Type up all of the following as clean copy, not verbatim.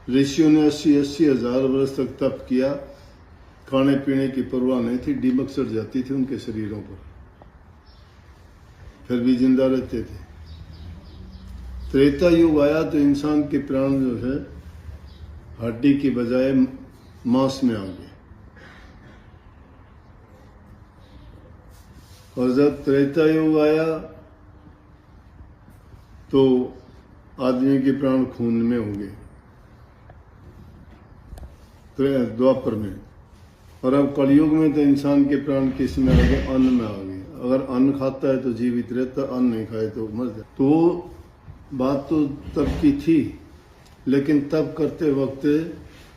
ऋषियों ने 80-80 हजार वर्ष तक तप किया, खाने पीने की परवाह नहीं थी, दीमक चढ़ जाती थी उनके शरीरों पर, फिर भी जिंदा रहते थे। त्रेता युग आया तो इंसान के प्राण जो है हड्डी की बजाय मांस में आ गए, और जब त्रेता युग आया तो आदमी के प्राण खून में हो गए द्वापर में, और अब कलयुग में तो इंसान के प्राण किस में आ गए? अन्न में आ गए। अगर अन्न खाता है तो जीवित रहता, अन्न नहीं खाए तो मर जाए। तो बात तो तब की थी, लेकिन तब करते वक्त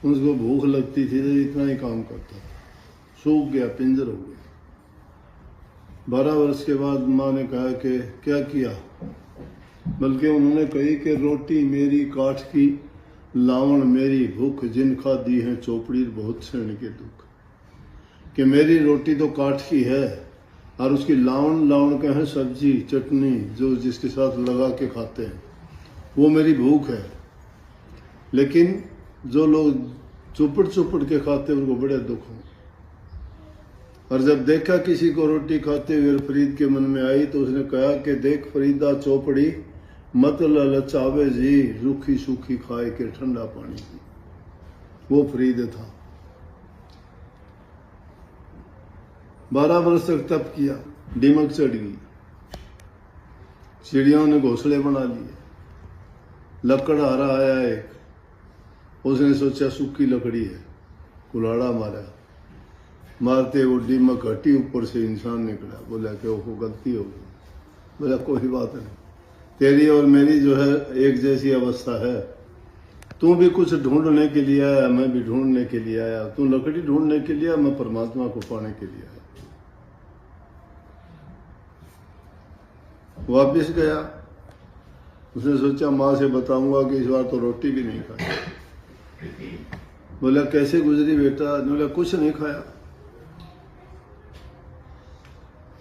उसको भूख लगती थी तो इतना ही काम करता था, सूख गया, पिंजर हो गया। 12 वर्ष के बाद माँ ने कहा कि क्या किया, बल्कि उन्होंने कही कि रोटी मेरी काठ की, लावण मेरी भूख, जिन खादी है चोपड़ी बहुत सहन के दुख। कि मेरी रोटी तो काठ की है और उसकी लावण का है सब्जी चटनी, जो जिसके साथ लगा के खाते हैं, वो मेरी भूख है। लेकिन जो लोग चुपड़ के खाते हैं उनको बड़े दुख हो। और जब देखा किसी को रोटी खाते हुए फरीद के मन में आई तो उसने कहा कि देख फरीदा चौपड़ी मत ललचावे जी, रूखी सूखी खाए के ठंडा पानी की। वो फरीद था। 12 वर्ष तक तप किया, दीमक चढ़ गई, चिड़ियों ने घोंसले बना लिए। लकड़हारा आया एक, उसने सोचा सूखी लकड़ी है, कुल्हाड़ा मारा, मारते वो दीमक हटी, ऊपर से इंसान निकला। बोला कि वो गलती हो गई। बोला कोई बात नहीं, तेरी और मेरी जो है एक जैसी अवस्था है। तू भी कुछ ढूंढने के लिए आया, मैं भी ढूंढने के लिए आया। तू लकड़ी ढूंढने के लिए, मैं परमात्मा को पाने के लिए आया। वापिस गया, उसने सोचा माँ से बताऊंगा कि इस बार तो रोटी भी नहीं खाई। बोला कैसे गुजरी बेटा? बोला कुछ नहीं खाया,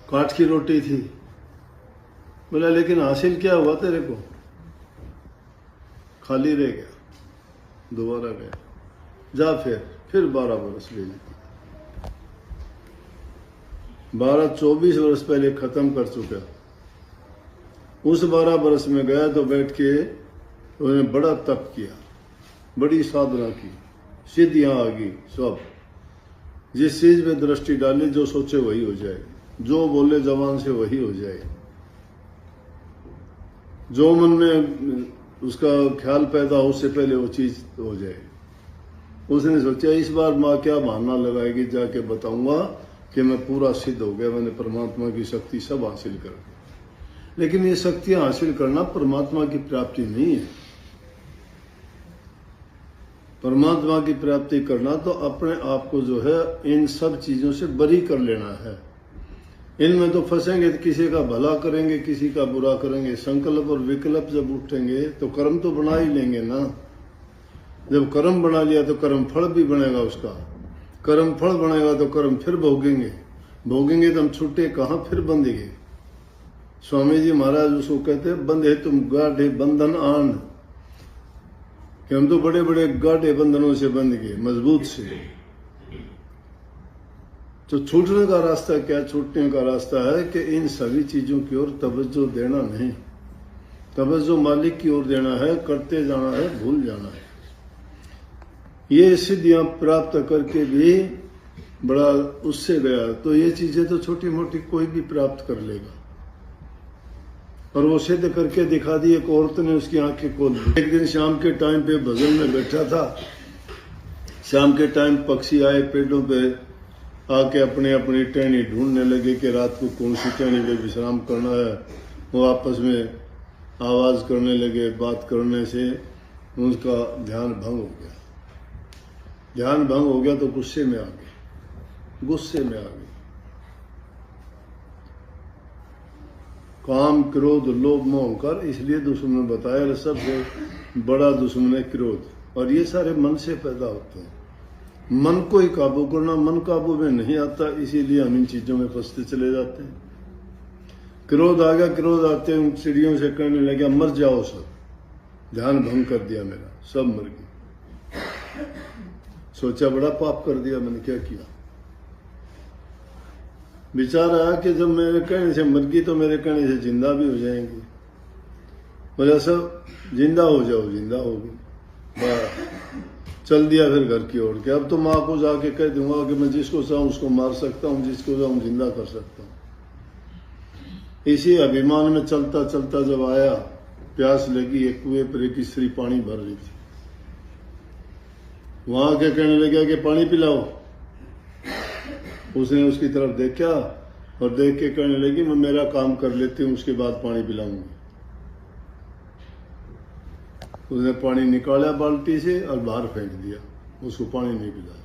काठ की रोटी थी। बोला लेकिन हासिल क्या हुआ तेरे को? खाली रह गया। दोबारा गया, जा फिर 12 वर्ष भेज दिया। 12-24 वर्ष पहले खत्म कर चुका। उस 12 वर्ष में गया तो बैठ के उन्होंने बड़ा तप किया, बड़ी साधना की, सिद्धियां आ गई सब। जिस चीज में दृष्टि डाली, जो सोचे वही हो जाए, जो बोले जबान से वही हो जाए, जो मन में उसका ख्याल पैदा हो उससे पहले वो चीज हो जाए। उसने सोचा इस बार माँ क्या बहाना लगाएगी, जाके बताऊंगा कि मैं पूरा सिद्ध हो गया, मैंने परमात्मा की शक्ति सब हासिल कर दी। लेकिन ये शक्तियां हासिल करना परमात्मा की प्राप्ति नहीं है। परमात्मा की प्राप्ति करना तो अपने आप को जो है इन सब चीजों से बरी कर लेना है। इनमें तो फंसेंगे तो किसी का भला करेंगे, किसी का बुरा करेंगे। संकल्प और विकल्प जब उठेंगे तो कर्म तो बना ही लेंगे ना। जब कर्म बना लिया तो कर्म फल भी बनेगा उसका। कर्म फल बनेगा तो कर्म फिर भोगेंगे तो हम छूटे कहाँ, फिर बंधेंगे। स्वामी जी महाराज उसको कहते बंधे तुम गाढ़े बंधन आन, कि हम तो बड़े बड़े गाढ़े बंधनों से बंध गए, मजबूत से। तो छूटने का रास्ता क्या? छूटने का रास्ता है कि इन सभी चीजों की ओर तवज्जो देना नहीं, तवज्जो मालिक की ओर देना है, करते जाना है, भूल जाना है। ये सिद्धियां प्राप्त करके भी बड़ा उससे गया, तो ये चीजें तो छोटी मोटी कोई भी प्राप्त कर लेगा। और वो सिद्ध करके दिखा दी। एक औरत ने उसकी आंखें खोल दी। एक दिन शाम के टाइम पे भजन में बैठा था, शाम के टाइम पक्षी आए पेड़ों पे, आके अपने अपनी टहनी ढूंढने लगे कि रात को कौन सी टहनी पे विश्राम करना है। वो आपस में आवाज करने लगे, बात करने से उसका ध्यान भंग हो गया। ध्यान भंग हो गया तो गुस्से में आ गए। काम, क्रोध, लोभ, मोह कर, इसलिए दुश्मन बताया सबसे बड़ा दुश्मन है क्रोध। और ये सारे मन से पैदा होते हैं। मन को ही काबू करना, मन काबू में नहीं आता, इसीलिए हम इन चीजों में फंसते चले जाते हैं। क्रोध आ गया, क्रोध आते उन चिड़ियों से कहने लगे मर जाओ सब। ध्यान भंग कर दिया मेरा, सब मर गए। सोचा बड़ा पाप कर दिया मैंने, क्या किया। विचार आया कि जब मेरे कहने से मर गई तो मेरे कहने से जिंदा भी हो जाएंगी। बोला सब जिंदा हो जाओ, जिंदा हो गई। चल दिया फिर घर की ओर के। अब तो माँ को जाके कह दूंगा कि मैं जिसको चाहूं उसको मार सकता हूं, जिसको चाहूं जिंदा कर सकता हूं। इसी अभिमान में चलता चलता जब आया, प्यास लगी, एक कुएं पर एक स्त्री पानी भर रही थी। वहां क्या कहने लगा कि पानी पिलाओ। उसने उसकी तरफ देखा और देख के कहने लगी मैं मेरा काम कर लेती हूँ, उसके बाद पानी पिलाऊंगी। उसने पानी निकाला बाल्टी से और बाहर फेंक दिया, उसको पानी नहीं पिलाया।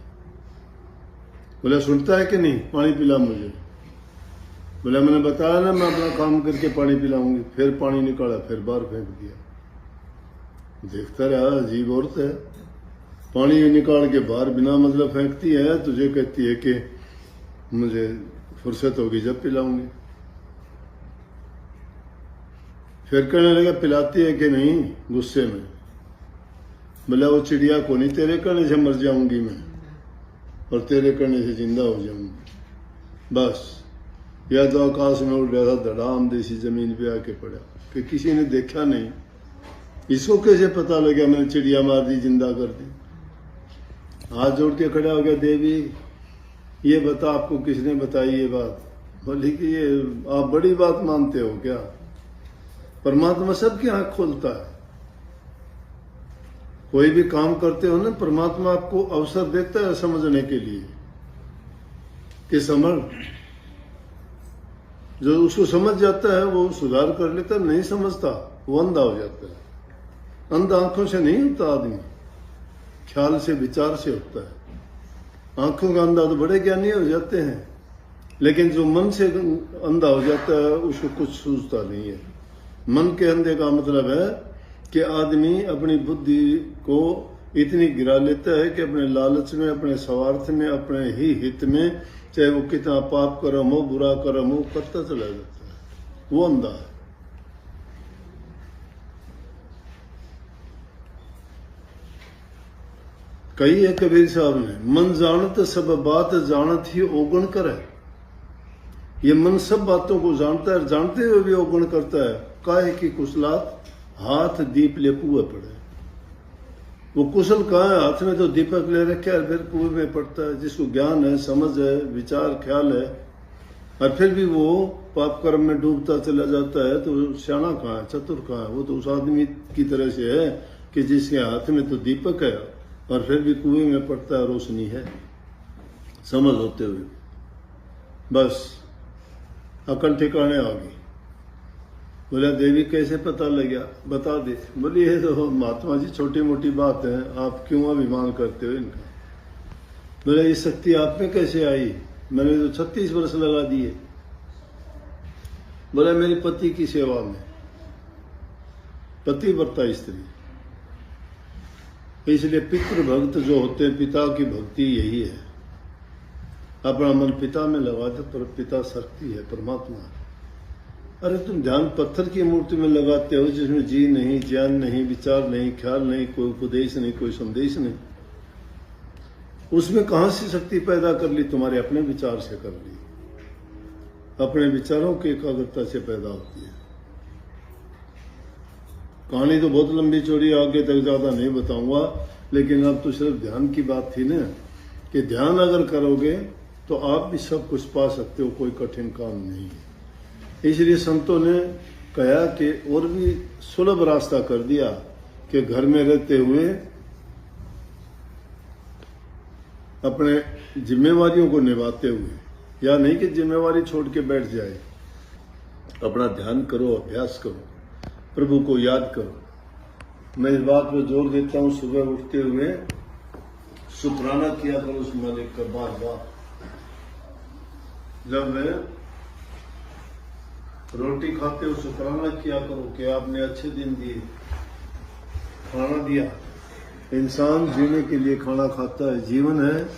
बोला सुनता है कि नहीं, पानी पिला मुझे। बोला मैंने बताया ना मैं अपना काम करके पानी पिलाऊंगी। फिर पानी निकाला, फिर बाहर फेंक दिया। देखता रहा, अजीब औरत है, पानी निकाल के बाहर बिना मतलब फेंकती है, तुझे कहती है कि मुझे फुर्सत होगी जब पिलाऊंगी। फिर कहने लगा पिलाती है कि नहीं, गुस्से में। बोला वो चिड़िया को नहीं, तेरे कहने से मर जाऊंगी मैं और तेरे कहने से जिंदा हो जाऊंगी। बस या तो आकाश में उड़ रहा था, धड़ाम देसी जमीन पे आके पड़ा कि किसी ने देखा नहीं। इसको कैसे पता लगा मैंने चिड़िया मार दी, जिंदा कर दी। हाथ जोड़ के खड़ा हो गया, देवी ये बता आपको किसने बताई ये बात। बोली कि ये आप बड़ी बात मानते हो क्या, परमात्मा सबकी आंख खोलता है। कोई भी काम करते हो ना, परमात्मा आपको अवसर देता है समझने के लिए कि समझ। जो उसको समझ जाता है वो सुधार कर लेता, नहीं समझता वो अंधा हो जाता है। अंधा आंखों से नहीं होता आदमी, ख्याल से विचार से होता है। आंखों का अंधा तो बड़े ज्ञानी हो जाते हैं, लेकिन जो मन से अंधा हो जाता है उसको कुछ सूझता नहीं है। मन के अंधे का मतलब है कि आदमी अपनी बुद्धि को इतनी गिरा लेता है कि अपने लालच में, अपने स्वार्थ में, अपने ही हित में, चाहे वो कितना पाप कर्म हो, बुरा कर्म हो, करता चला जाता है। वो अंधा है। कही है कबीर साहब ने, मन जानत सब बात जानत ही ओगण करे। ये मन सब बातों को जानता है, जानते हुए भी ओगण करता है। काहे की कुशलात हाथ दीप ले कुएं पड़े। वो कुशल कहाँ है, हाथ में तो दीपक ले रखे है, फिर कुएं में पड़ता है। जिसको ज्ञान है, समझ है, विचार ख्याल है, और फिर भी वो पाप कर्म में डूबता चला जाता है, तो सियाना कहाँ है, चतुर कहाँ है। वो तो उस आदमी की तरह से है कि जिसके हाथ में तो दीपक है और फिर भी कुएं में पड़ता है, रोशनी है समझ होते हुए। बस अकल ठिकाने आ गई। बोला देवी कैसे पता लगा, बता दे। बोली ये तो महात्मा जी छोटी मोटी बात है, आप क्यों अभिमान करते हो इनका। बोला ये शक्ति आप में कैसे आई, मैंने तो 36 वर्ष लगा दिए। बोला मेरे पति की सेवा में, पति वर्ता स्त्री। इसलिए पितृ भक्त जो होते हैं, पिता की भक्ति यही है। अपना मन पिता में लगा दे, पर पिता शक्ति है, परमात्मा है। अरे तुम ध्यान पत्थर की मूर्ति में लगाते हो जिसमें जी नहीं, ज्ञान नहीं, विचार नहीं, ख्याल नहीं, कोई उपदेश नहीं, कोई संदेश नहीं। उसमें कहां से शक्ति पैदा कर ली, तुम्हारे अपने विचार से कर ली। अपने विचारों की एकाग्रता से पैदा होती है। कहानी तो बहुत लंबी चौड़ी, आगे तक ज्यादा नहीं बताऊंगा, लेकिन अब तो सिर्फ ध्यान की बात थी ना, कि ध्यान अगर करोगे तो आप भी सब कुछ पा सकते हो, कोई कठिन काम नहीं है। इसलिए संतों ने कहा कि और भी सुलभ रास्ता कर दिया कि घर में रहते हुए अपने जिम्मेवारियों को निभाते हुए, या नहीं कि जिम्मेवारी छोड़ के बैठ जाए, अपना ध्यान करो, अभ्यास करो, प्रभु को याद करो। मैं इस बात पर जोर देता हूं, सुबह उठते हुए शुक्राना किया करो उस मालिक का बार बार। जब मैं रोटी खाते हो शुक्राना किया करो कि आपने अच्छे दिन दिए, खाना दिया। इंसान जीने के लिए खाना खाता है, जीवन है,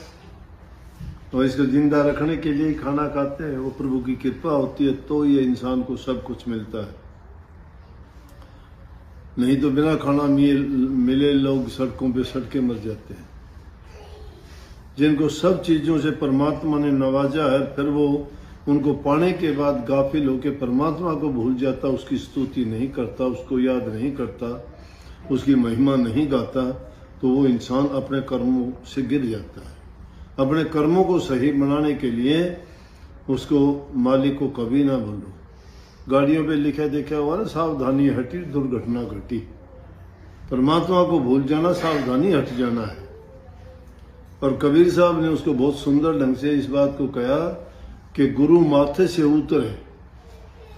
और इसको जिंदा रखने के लिए खाना खाते हैं। वो प्रभु की कृपा होती है तो ये इंसान को सब कुछ मिलता है। नहीं तो बिना खाना मिले लोग सड़कों पे सड़के मर जाते हैं। जिनको सब चीजों से परमात्मा ने नवाजा है, फिर वो उनको पाने के बाद गाफिल होकर परमात्मा को भूल जाता, उसकी स्तुति नहीं करता, उसको याद नहीं करता, उसकी महिमा नहीं गाता, तो वो इंसान अपने कर्मों से गिर जाता है। अपने कर्मों को सही बनाने के लिए उसको मालिक को कभी ना भूलो। गाड़ियों पे लिखा देखा हुआ ना, सावधानी हटी दुर्घटना घटी। परमात्मा को भूल जाना सावधानी हट जाना है। और कबीर साहब ने उसको बहुत सुंदर ढंग से इस बात को कहा कि गुरु माथे से उतरे।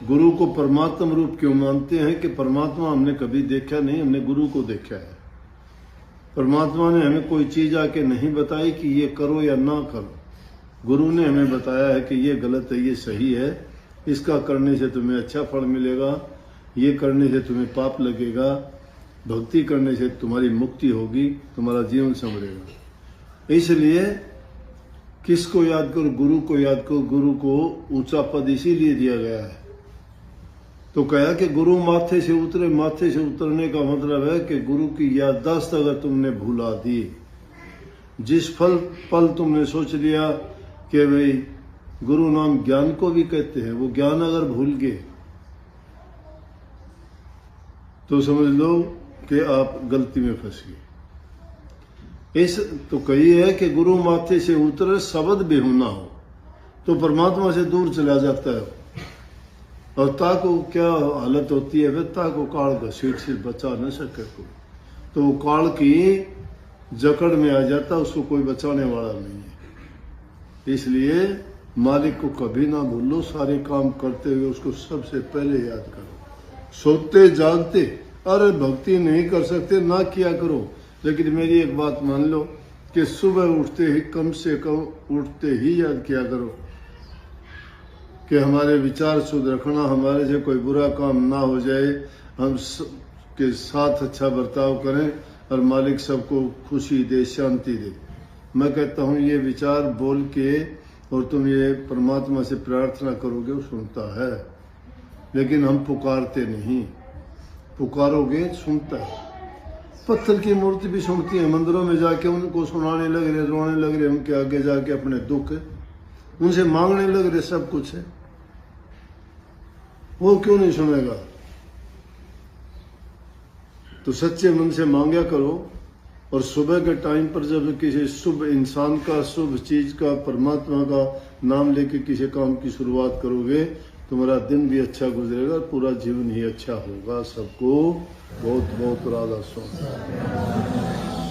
गुरु को परमात्मा रूप क्यों मानते हैं कि परमात्मा हमने कभी देखा नहीं, हमने गुरु को देखा है। परमात्मा ने हमें कोई चीज आके नहीं बताई कि ये करो या ना करो। गुरु ने हमें बताया है कि ये गलत है, ये सही है, इसका करने से तुम्हें अच्छा फल मिलेगा, ये करने से तुम्हें पाप लगेगा, भक्ति करने से तुम्हारी मुक्ति होगी, तुम्हारा जीवन संवरेगा। इसलिए किसको याद करो? गुरु को याद करो। गुरु को ऊंचा पद इसीलिए दिया गया है। तो कहा कि गुरु माथे से उतरे। माथे से उतरने का मतलब है कि गुरु की याददाश्त अगर तुमने भुला दी, जिस पल तुमने सोच लिया कि भाई गुरु नाम ज्ञान को भी कहते हैं, वो ज्ञान अगर भूल गए तो समझ लो कि आप गलती में फंस गए। इस तो कही है कि गुरु माथे से उतरे शब्द बेहुना हो, तो परमात्मा से दूर चला जाता है। और ताको क्या हालत होती है, फिर ताको काल घसीट से बचा न सके कोई, तो वो काल की जकड़ में आ जाता, उसको कोई बचाने वाला नहीं है। इसलिए मालिक को कभी ना भूलो। सारे काम करते हुए उसको सबसे पहले याद करो। सोते जागते अरे भक्ति नहीं कर सकते ना किया करो, लेकिन मेरी एक बात मान लो कि सुबह उठते ही कम से कम उठते ही याद किया करो कि हमारे विचार शुद्ध रखना, हमारे से कोई बुरा काम ना हो जाए, हम के साथ अच्छा बर्ताव करें और मालिक सबको खुशी दे, शांति दे। मैं कहता हूँ ये विचार बोल के और तुम ये परमात्मा से प्रार्थना करोगे, वो सुनता है, लेकिन हम पुकारते नहीं। पुकारोगे सुनता है। पत्थर की मूर्ति भी सुनती है। मंदिरों में जाके उनको सुनाने लग रहे, रोने लग रहे, उनके आगे जाके अपने दुख उनसे मांगने लग रहे, सब कुछ है, वो क्यों नहीं सुनेगा? तो सच्चे मन से मांगा करो। और सुबह के टाइम पर जब किसी शुभ इंसान का, शुभ चीज का, परमात्मा का नाम लेके किसी काम की शुरुआत करोगे, तुम्हारा दिन भी अच्छा गुजरेगा, पूरा जीवन ही अच्छा होगा। सबको बहुत बहुत राधा स्वामी।